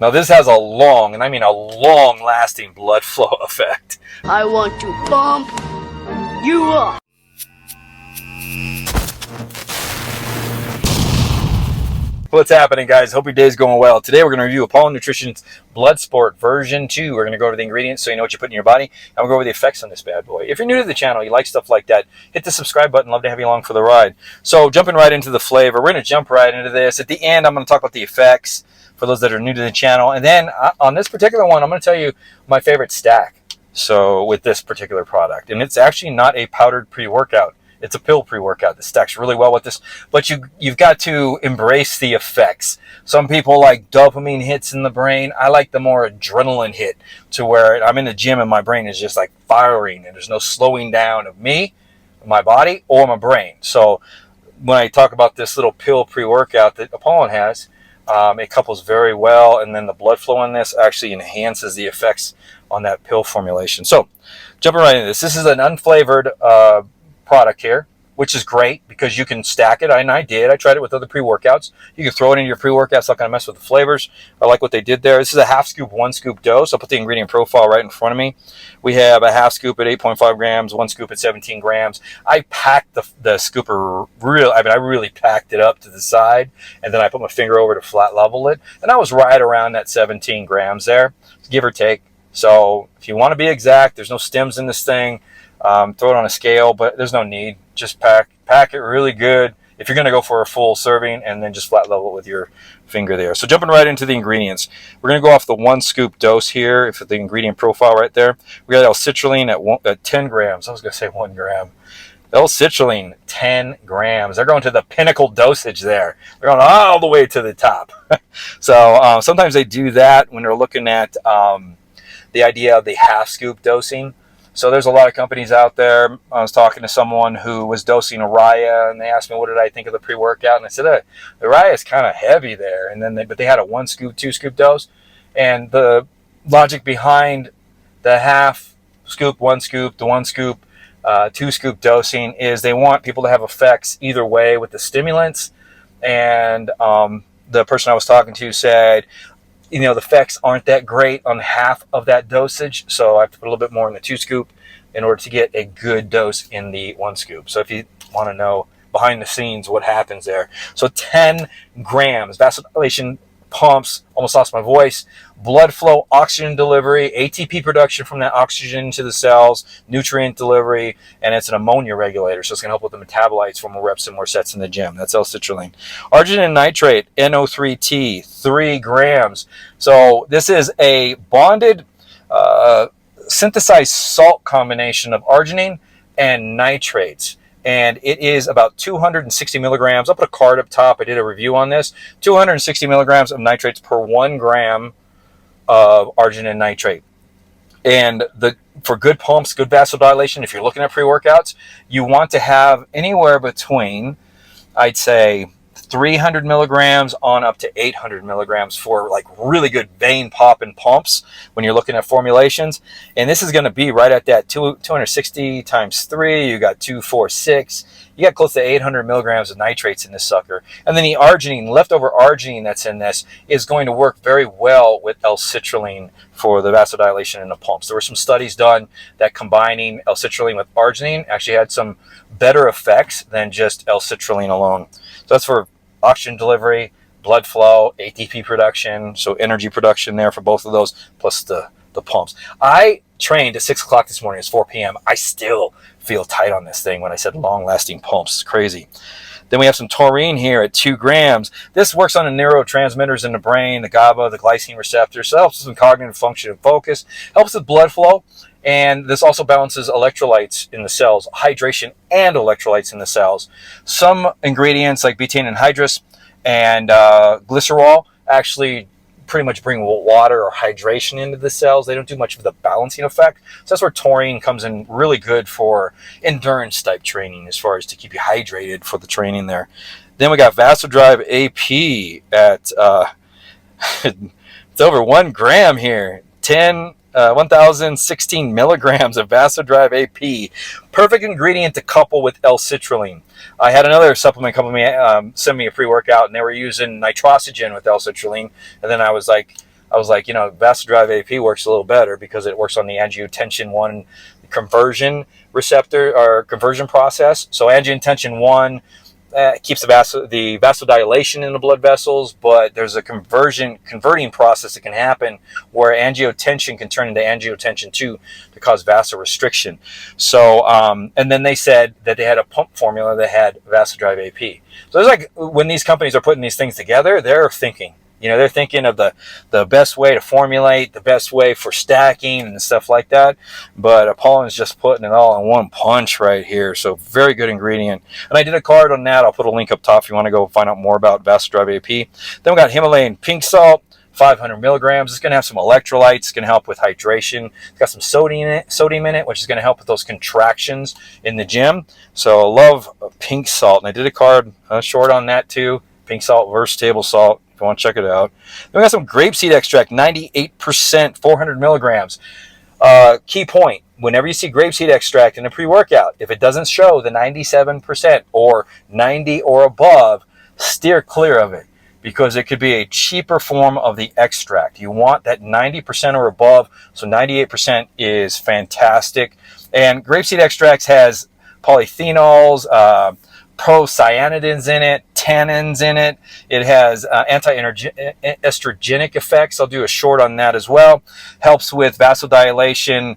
Now this has a long, and I mean a long-lasting blood flow effect. I want to bump you up. What's happening, guys? Hope your day's going well. Today we're going to review Apollon Nutrition's BLOODSPORT version 2. We're going to go over the ingredients so you know what you put in your body, and we'll go over the effects on this bad boy. If you're new to the channel, you like stuff like that, hit the subscribe button. Love to have you along for the ride. So jumping right into the flavor, we're going to jump right into this. At the end, I'm going to talk about the effects for those that are new to the channel. And then on this particular one, I'm going to tell you my favorite stack. So with this particular product, and it's actually not a powdered pre-workout. It's a pill pre-workout that stacks really well with this, but you've got to embrace the effects. Some people like dopamine hits in the brain. I like the more adrenaline hit to where I'm in the gym and my brain is just like firing and there's no slowing down of me, my body, or my brain. So when I talk about this little pill pre-workout that Apollon has, it couples very well, and then the blood flow in this actually enhances the effects on that pill formulation. So jumping right into this, this is an unflavored product here, which is great because you can stack it. I did. I tried it with other pre-workouts. You can throw it into your pre-workouts, not going to mess with the flavors. I like what they did there. This is a half scoop, 1 scoop dose. I'll put the ingredient profile right in front of me. We have a half scoop at 8.5 grams, 1 scoop at 17 grams. I packed the scooper I really packed it up to the side, and then I put my finger over to flat level it, and I was right around that 17 grams there, give or take. So if you want to be exact, there's no stems in this thing. Throw it on a scale, but there's no need. Just pack it really good if you're going to go for a full serving, and then just flat level it with your finger there. So jumping right into the ingredients, we're going to go off the 1 scoop dose here for the ingredient profile right there. We got L-citrulline at 10 grams. I was going to say 1 gram. L-citrulline, 10 grams. They're going to the pinnacle dosage there. They're going all the way to the top. So sometimes they do that when they're looking at the idea of the half scoop dosing. So there's a lot of companies out there. I was talking to someone who was dosing Araya, and they asked me what did I think of the pre-workout, and I said the Araya is kind of heavy there. And then but they had a 1 scoop, 2 scoop dose, and the logic behind the half scoop, 1 scoop, the 1 scoop, 2 scoop dosing is they want people to have effects either way with the stimulants. And the person I was talking to said, you know, the effects aren't that great on half of that dosage, so I have to put a little bit more in the 2 scoop in order to get a good dose in the 1 scoop. So if you want to know behind the scenes what happens there. So 10 grams, vasodilation, pumps, almost lost my voice, blood flow, oxygen delivery, ATP production from that oxygen to the cells, nutrient delivery, and it's an ammonia regulator, so it's going to help with the metabolites for more reps and more sets in the gym. That's L-citrulline. Arginine nitrate, NO3T, 3 grams. So this is a bonded synthesized salt combination of arginine and nitrates. And it is about 260 milligrams. I'll put a card up top. I did a review on this. 260 milligrams of nitrates per 1 gram of arginine nitrate. And for good pumps, good vasodilation, if you're looking at pre-workouts, you want to have anywhere between, I'd say, 300 milligrams on up to 800 milligrams for like really good vein popping pumps when you're looking at formulations. And this is going to be right at that 260 times 3. You got 246. You got close to 800 milligrams of nitrates in this sucker. And then the arginine, leftover arginine that's in this, is going to work very well with L-citrulline for the vasodilation in the pumps. There were some studies done that combining L-citrulline with arginine actually had some better effects than just L-citrulline alone. So that's for oxygen delivery, blood flow, ATP production, so energy production there for both of those, plus the pumps. I trained at 6 o'clock this morning. It's 4 p.m. I still feel tight on this thing when I said long-lasting pumps. It's crazy. Then we have some taurine here at 2 grams. This works on the neurotransmitters in the brain, the GABA, the glycine receptors. So it helps with cognitive function and focus, helps with blood flow, and this also balances electrolytes in the cells, hydration and electrolytes in the cells. Some ingredients like betaine anhydrous and glycerol actually pretty much bring water or hydration into the cells. They don't do much of the balancing effect. So that's where taurine comes in really good for endurance type training, as far as to keep you hydrated for the training there. Then we got Vasodrive AP at it's over 1 gram here. 1,016 milligrams of Vasodrive AP. Perfect ingredient to couple with L-citrulline. I had another supplement company send me a pre-workout, and they were using nitrosogen with L-citrulline. And then I was like, I was like, vasodrive AP works a little better because it works on the angiotensin 1 conversion receptor or conversion process. So angiotensin 1 keeps the vasodilation in the blood vessels, but there's a converting process that can happen where angiotensin can turn into angiotensin 2 to cause vasorestriction. So, and then they said that they had a pump formula that had vasodrive AP. So it's like when these companies are putting these things together, they're thinking. They're thinking of the best way to formulate, the best way for stacking and stuff like that. But Apollon's just putting it all in one punch right here. So very good ingredient. And I did a card on that. I'll put a link up top if you want to go find out more about vasodrive AP. Then we got Himalayan pink salt, 500 milligrams. It's going to have some electrolytes. It's going to help with hydration. It's got some sodium in it, which is going to help with those contractions in the gym. So I love pink salt. And I did a card short on that too. Pink salt versus table salt. If you want to check it out. Then we got some grapeseed extract, 98%, 400 milligrams. Key point, whenever you see grapeseed extract in a pre-workout, if it doesn't show the 97% or 90 or above, steer clear of it because it could be a cheaper form of the extract. You want that 90% or above, so 98% is fantastic. And grapeseed extracts has polyphenols, procyanidins in it, tannins in it. It has anti-estrogenic effects. I'll do a short on that as well. Helps with vasodilation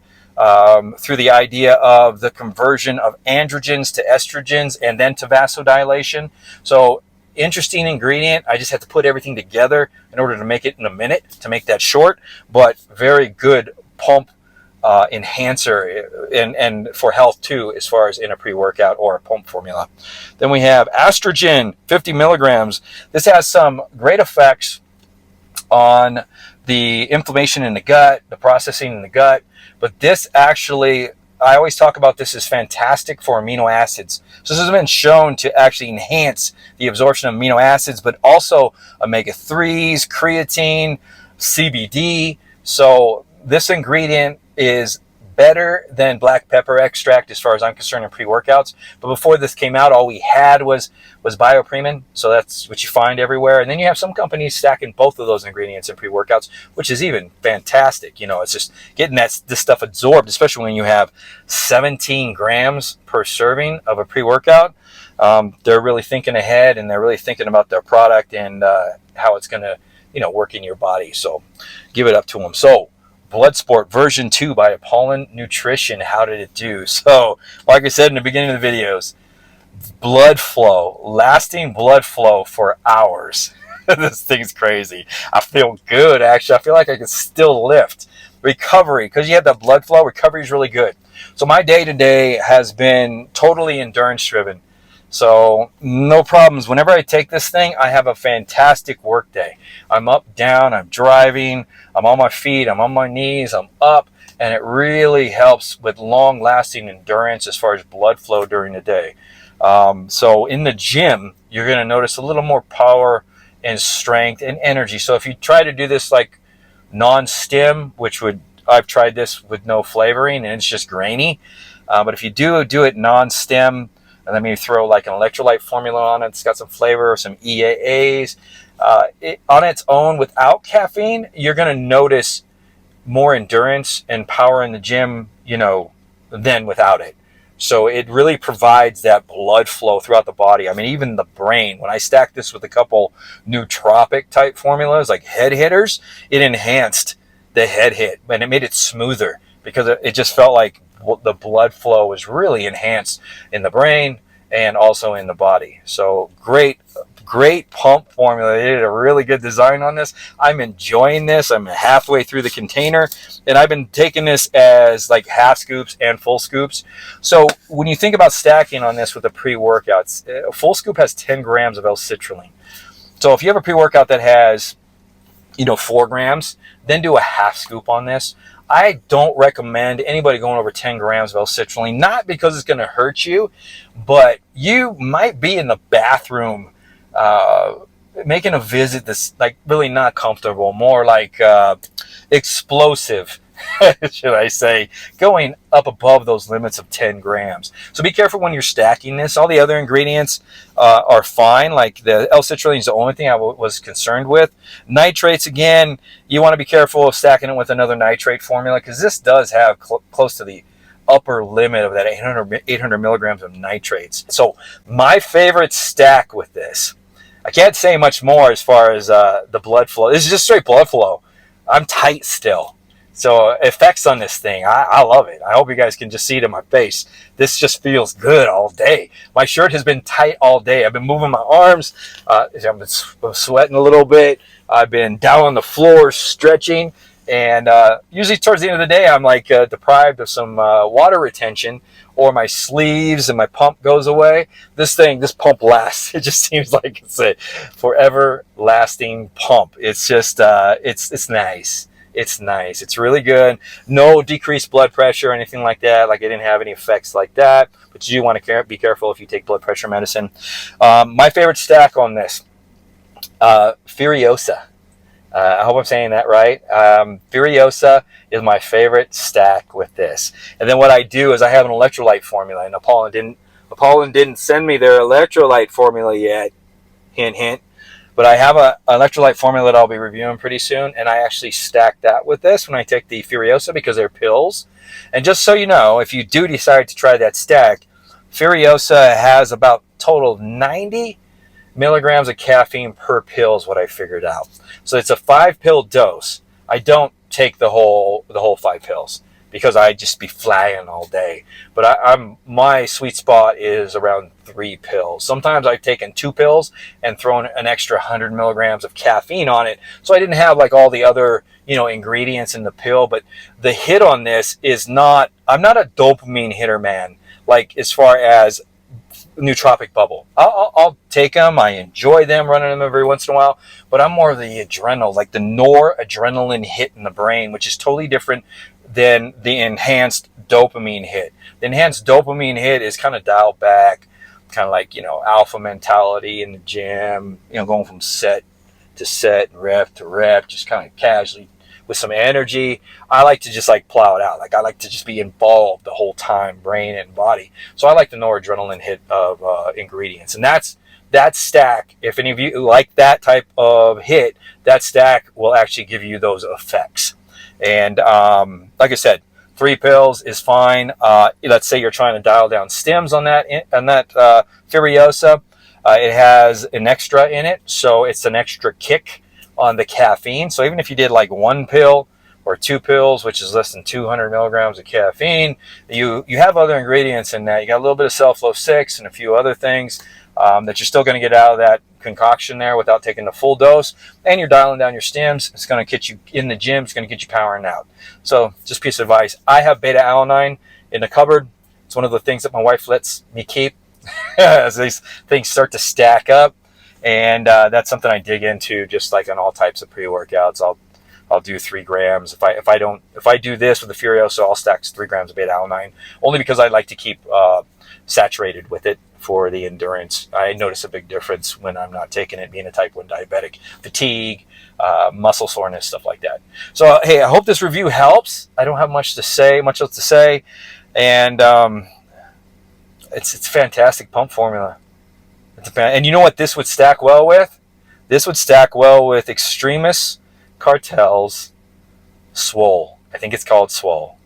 through the idea of the conversion of androgens to estrogens and then to vasodilation. So interesting ingredient. I just had to put everything together in order to make it in a minute, to make that short, but very good pump enhancer and for health too, as far as in a pre-workout or a pump formula. Then we have estrogen, 50 milligrams. This has some great effects on the inflammation in the gut, the processing in the gut, but this actually, I always talk about this as fantastic for amino acids. So this has been shown to actually enhance the absorption of amino acids, but also omega-3s, creatine, CBD. So this ingredient is better than black pepper extract as far as I'm concerned in pre-workouts. But before this came out, all we had was biopremin. So that's what you find everywhere. And then you have some companies stacking both of those ingredients in pre-workouts, which is even fantastic. It's just getting this stuff absorbed, especially when you have 17 grams per serving of a pre-workout. They're really thinking ahead, and they're really thinking about their product and how it's going to, work in your body. So give it up to them. So BLOODSPORT version 2 by Apollon Nutrition. How did it do? So, like I said in the beginning of the videos, blood flow, lasting blood flow for hours. This thing's crazy. I feel good, actually. I feel like I can still lift. Recovery, because you have that blood flow, recovery is really good. So my day-to-day has been totally endurance-driven. So no problems. Whenever I take this thing, I have a fantastic work day. I'm up, down, I'm driving, I'm on my feet, I'm on my knees, I'm up, and it really helps with long-lasting endurance as far as blood flow during the day. So in the gym, you're going to notice a little more power and strength and energy. So if you try to do this like non-stim, I've tried this with no flavoring and it's just grainy. But if you do it non-stim, and then maybe throw like an electrolyte formula on it, it's got some flavor, some EAAs. On its own, without caffeine, you're going to notice more endurance and power in the gym, than without it. So it really provides that blood flow throughout the body. I mean, even the brain. When I stacked this with a couple nootropic type formulas, like head hitters, it enhanced the head hit and it made it smoother because it just felt like the blood flow was really enhanced in the brain and also in the body. So great pump formula. They did a really good design on this. I'm enjoying this. I'm halfway through the container and I've been taking this as like half scoops and full scoops. So when you think about stacking on this with the pre-workouts, a full scoop has 10 grams of L-citrulline. So if you have a pre-workout that has 4 grams, then do a half scoop on this. I don't recommend anybody going over 10 grams of L-citrulline, not because it's going to hurt you, but you might be in the bathroom making a visit that's like really not comfortable, more like explosive should I say, going up above those limits of 10 grams. So be careful when you're stacking this. All the other ingredients are fine. Like the L-citrulline is the only thing I was concerned with. Nitrates, again, you want to be careful of stacking it with another nitrate formula, because this does have close to the upper limit of that 800 milligrams of nitrates. So my favorite stack with this, I can't say much more as far as the blood flow. This is just straight blood flow. I'm tight still. So effects on this thing, I love it. I hope you guys can just see it in my face. This just feels good all day. My shirt has been tight all day. I've been moving my arms. I've been sweating a little bit. I've been down on the floor stretching. And usually towards the end of the day, I'm like deprived of some water retention, or my sleeves and my pump goes away. This pump lasts. It just seems like it's a forever lasting pump. It's just, it's nice. It's nice. It's really good. No decreased blood pressure or anything like that. Like, it didn't have any effects like that. But you do want to be careful if you take blood pressure medicine. My favorite stack on this, Furiosa. I hope I'm saying that right. Furiosa is my favorite stack with this. And then what I do is I have an electrolyte formula, and Apollon didn't send me their electrolyte formula yet. Hint, hint. But I have an electrolyte formula that I'll be reviewing pretty soon, and I actually stack that with this when I take the Furiosa, because they're pills. And just so you know, if you do decide to try that stack, Furiosa has about total 90 milligrams of caffeine per pill is what I figured out. So it's a 5-pill dose. I don't take the whole 5 pills, because I just be flying all day. But my sweet spot is around 3 pills. Sometimes I've taken 2 pills and thrown an extra 100 milligrams of caffeine on it, so I didn't have like all the other ingredients in the pill. But the hit on this is not. I'm not a dopamine hitter, man. Like, as far as nootropic bubble, I'll take them. I enjoy them, running them every once in a while. But I'm more of the adrenal, like the noradrenaline hit in the brain, which is totally different than the enhanced dopamine hit. The enhanced dopamine hit is kind of dialed back, kind of like, alpha mentality in the gym, going from set to set, rep to rep, just kind of casually with some energy. I like to just like plow it out. Like, I like to just be involved the whole time, brain and body. So I like the noradrenaline hit of ingredients. And that stack, if any of you like that type of hit, that stack will actually give you those effects. And like I said, 3 pills is fine. Let's say you're trying to dial down stims on that Furiosa. It has an extra in it, so it's an extra kick on the caffeine. So even if you did like 1 pill or 2 pills, which is less than 200 milligrams of caffeine, you have other ingredients in that. You got a little bit of self-Lo6 and a few other things that you're still going to get out of that concoction there without taking the full dose. And you're dialing down your stims. It's going to get you in the gym. It's going to get you powering out. So just piece of advice. I have beta-alanine in the cupboard. It's one of the things that my wife lets me keep as these things start to stack up. And that's something I dig into, just like on all types of pre-workouts. I'll do 3 grams. If I do this with the Furiosa, I'll stack 3 grams of beta-alanine, only because I like to keep saturated with it for the endurance. I notice a big difference when I'm not taking it, being a type 1 diabetic. Fatigue, muscle soreness, stuff like that. So hey, I hope this review helps. I don't have much else to say, and it's a fantastic pump formula. And you know what this would stack well with? This would stack well with Extremis Cartel's Swole. I think it's called Swole.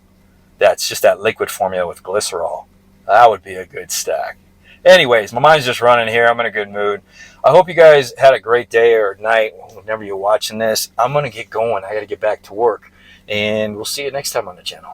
That's just that liquid formula with glycerol. That would be a good stack. Anyways, my mind's just running here. I'm in a good mood. I hope you guys had a great day or night whenever you're watching this. I'm going to get going. I got to get back to work. And we'll see you next time on the channel.